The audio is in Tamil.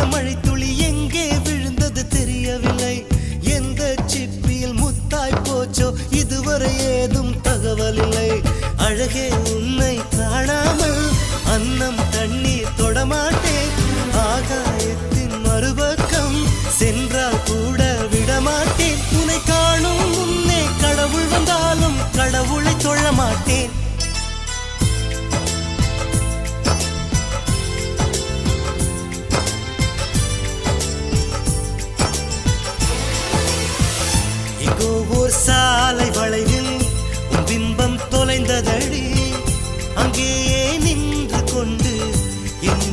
மழைத்துளி எங்கே விழுந்தது தெரியவில்லை. எந்த சிப்பியில் முத்தாய் போச்சோ இதுவரை ஏதும் தகவல் இல்லை. அழகே உன்னை காணாமல் அன்னம் தண்ணீர் தொடமாட்டேன். ஆகாயத்தின் மறுபக்கம் சென்றால் கூட விடமாட்டேன். உன்னை காணும் முன்னே கடவுள் வந்தாலும் கடவுளை தொழ மாட்டேன். சாலை வளைவில் உன் பிம்பம் தொலைந்ததடி. அங்கேயே நின்று கொண்டு என்